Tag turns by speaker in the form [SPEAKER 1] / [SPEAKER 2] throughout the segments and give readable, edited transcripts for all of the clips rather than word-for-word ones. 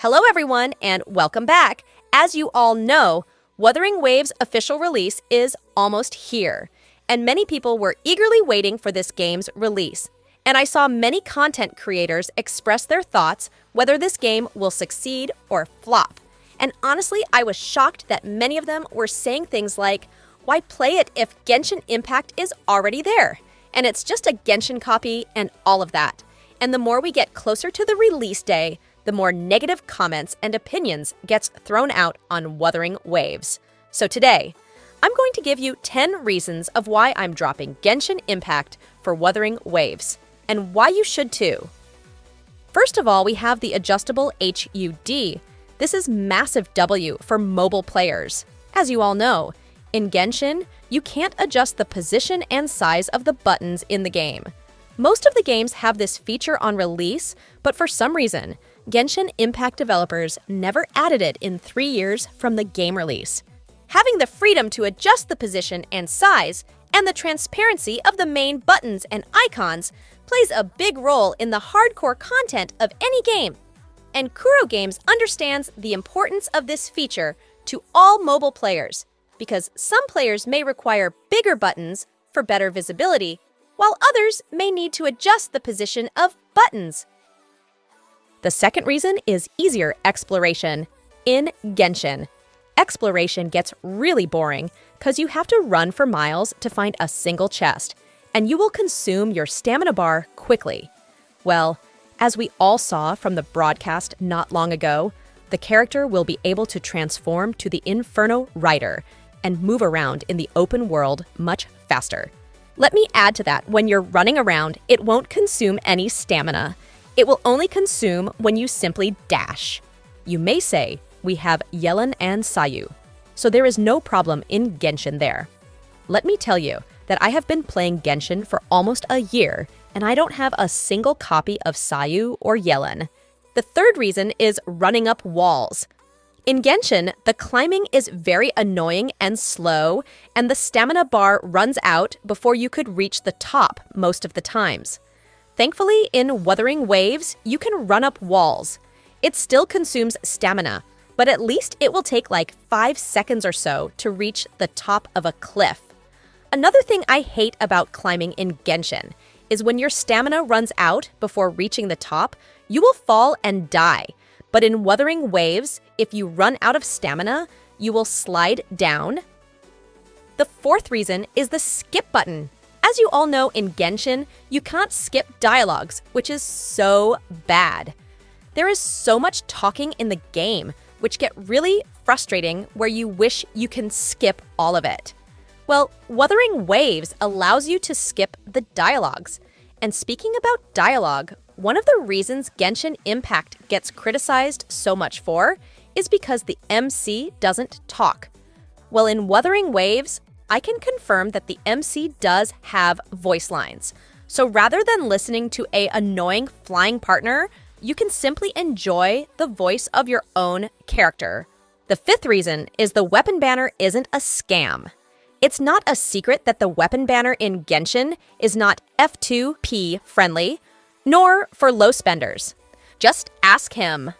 [SPEAKER 1] Hello everyone and welcome back. As you all know, Wuthering Waves' official release is almost here, and many people were eagerly waiting for this game's release. And I saw many content creators express their thoughts whether this game will succeed or flop. And honestly, I was shocked that many of them were saying things like, why play it if Genshin Impact is already there? And it's just a Genshin copy and all of that. And the more we get closer to the release day, the more negative comments and opinions gets thrown out on Wuthering Waves. So today, I'm going to give you 10 reasons of why I'm dropping Genshin Impact for Wuthering Waves, and why you should too. First of all, we have the adjustable HUD. This is massive W for mobile players. As you all know, in Genshin, you can't adjust the position and size of the buttons in the game. Most of the games have this feature on release, but for some reason, Genshin Impact developers never added it in 3 years from the game release. Having the freedom to adjust the position and size, and the transparency of the main buttons and icons plays a big role in the hardcore content of any game. And Kuro Games understands the importance of this feature to all mobile players, because some players may require bigger buttons for better visibility, while others may need to adjust the position of buttons. The second reason is easier exploration. In Genshin, exploration gets really boring because you have to run for miles to find a single chest, and you will consume your stamina bar quickly. Well, as we all saw from the broadcast not long ago, the character will be able to transform to the Inferno Rider and move around in the open world much faster. Let me add to that, when you're running around, it won't consume any stamina. It will only consume when you simply dash. You may say, we have Yelan and Sayu, so there is no problem in Genshin there. Let me tell you that I have been playing Genshin for almost a year, and I don't have a single copy of Sayu or Yelan. The third reason is running up walls. In Genshin, the climbing is very annoying and slow, and the stamina bar runs out before you could reach the top most of the times. Thankfully, in Wuthering Waves, you can run up walls. It still consumes stamina, but at least it will take like 5 seconds or so to reach the top of a cliff. Another thing I hate about climbing in Genshin is when your stamina runs out before reaching the top, you will fall and die. But in Wuthering Waves, if you run out of stamina, you will slide down. The fourth reason is the skip button. As you all know, in Genshin, you can't skip dialogues, which is so bad. There is so much talking in the game, which get really frustrating where you wish you can skip all of it. Well, Wuthering Waves allows you to skip the dialogues. And speaking about dialogue, one of the reasons Genshin Impact gets criticized so much for is because the MC doesn't talk. Well, in Wuthering Waves, I can confirm that the MC does have voice lines. So rather than listening to an annoying flying partner, you can simply enjoy the voice of your own character. The fifth reason is the weapon banner isn't a scam. It's not a secret that the weapon banner in Genshin is not F2P friendly, nor for low spenders. Just ask him.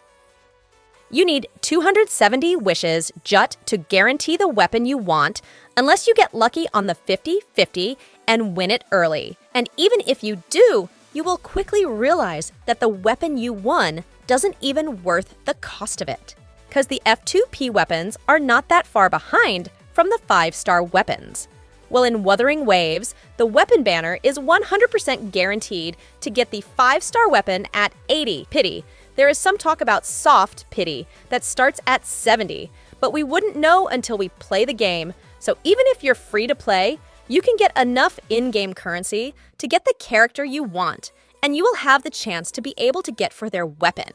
[SPEAKER 1] You need 270 wishes Jut to guarantee the weapon you want, unless you get lucky on the 50-50 and win it early. And even if you do, you will quickly realize that the weapon you won doesn't even worth the cost of it, because the F2P weapons are not that far behind from the 5-star weapons. Well, in Wuthering Waves, the weapon banner is 100% guaranteed to get the 5-star weapon at 80 pity. There is some talk about soft pity that starts at 70, but we wouldn't know until we play the game. So even if you're free to play, you can get enough in-game currency to get the character you want, and you will have the chance to be able to get for their weapon.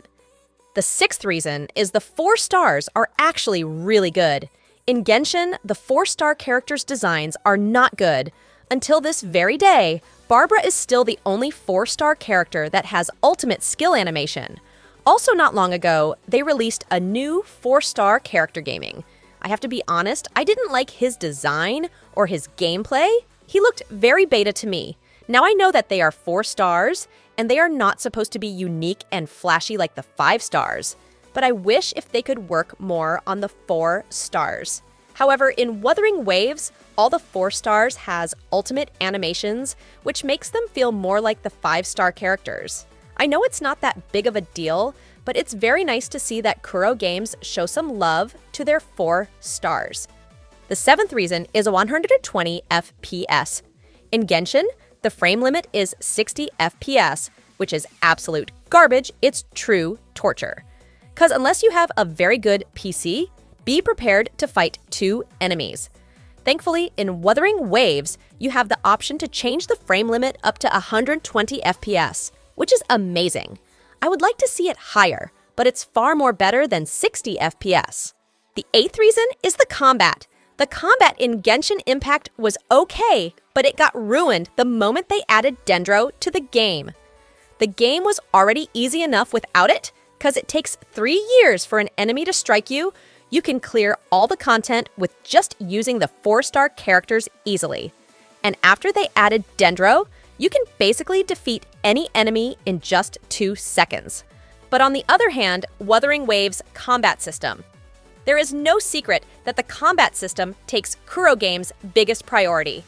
[SPEAKER 1] The sixth reason is the 4 stars are actually really good. In Genshin, the 4-star characters' designs are not good. Until this very day, Barbara is still the only 4-star character that has ultimate skill animation. Also not long ago, they released a new 4-star character gaming. I have to be honest, I didn't like his design or his gameplay. He looked very beta to me. Now I know that they are 4 stars, and they are not supposed to be unique and flashy like the 5 stars. but I wish if they could work more on the 4 stars. However, in Wuthering Waves, all the 4 stars has ultimate animations, which makes them feel more like the 5-star characters. I know it's not that big of a deal, but it's very nice to see that Kuro Games show some love to their 4 stars. The 7th reason is 120 FPS. In Genshin, the frame limit is 60 FPS, which is absolute garbage. It's true torture. Because unless you have a very good PC, be prepared to fight 2 enemies. Thankfully, in Wuthering Waves, you have the option to change the frame limit up to 120 FPS, which is amazing. I would like to see it higher, but it's far more better than 60 FPS. The 8th reason is the combat. The combat in Genshin Impact was okay, but it got ruined the moment they added Dendro to the game. The game was already easy enough without it, because it takes 3 years for an enemy to strike you. You can clear all the content with just using the 4-star characters easily. And after they added Dendro, you can basically defeat any enemy in just 2 seconds. But on the other hand, Wuthering Waves' combat system. There is no secret that the combat system takes Kuro Games' biggest priority.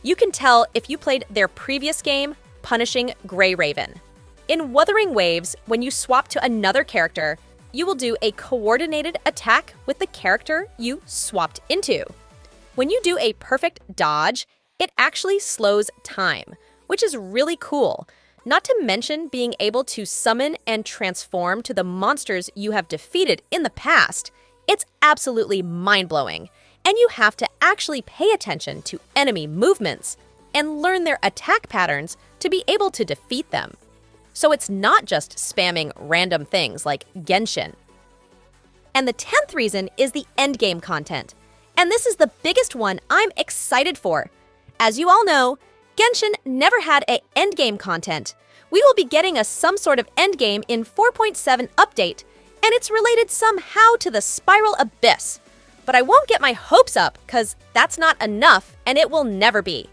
[SPEAKER 1] You can tell if you played their previous game, Punishing Grey Raven. In Wuthering Waves, when you swap to another character, you will do a coordinated attack with the character you swapped into. When you do a perfect dodge, it actually slows time, which is really cool. Not to mention being able to summon and transform to the monsters you have defeated in the past. It's absolutely mind-blowing, and you have to actually pay attention to enemy movements and learn their attack patterns to be able to defeat them. So it's not just spamming random things like Genshin. And the 10th reason is the endgame content. And this is the biggest one I'm excited for. As you all know, Genshin never had an endgame content. We will be getting some sort of endgame in 4.7 update, and it's related somehow to the Spiral Abyss. But I won't get my hopes up, because that's not enough, and it will never be.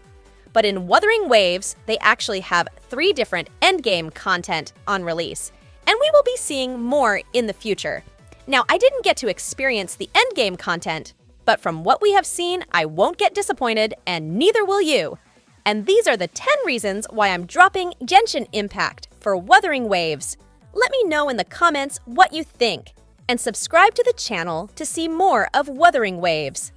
[SPEAKER 1] But in Wuthering Waves, they actually have 3 different endgame content on release, and we will be seeing more in the future. Now, I didn't get to experience the endgame content, but from what we have seen, I won't get disappointed, and neither will you. And these are the 10 reasons why I'm dropping Genshin Impact for Wuthering Waves. Let me know in the comments what you think, and subscribe to the channel to see more of Wuthering Waves.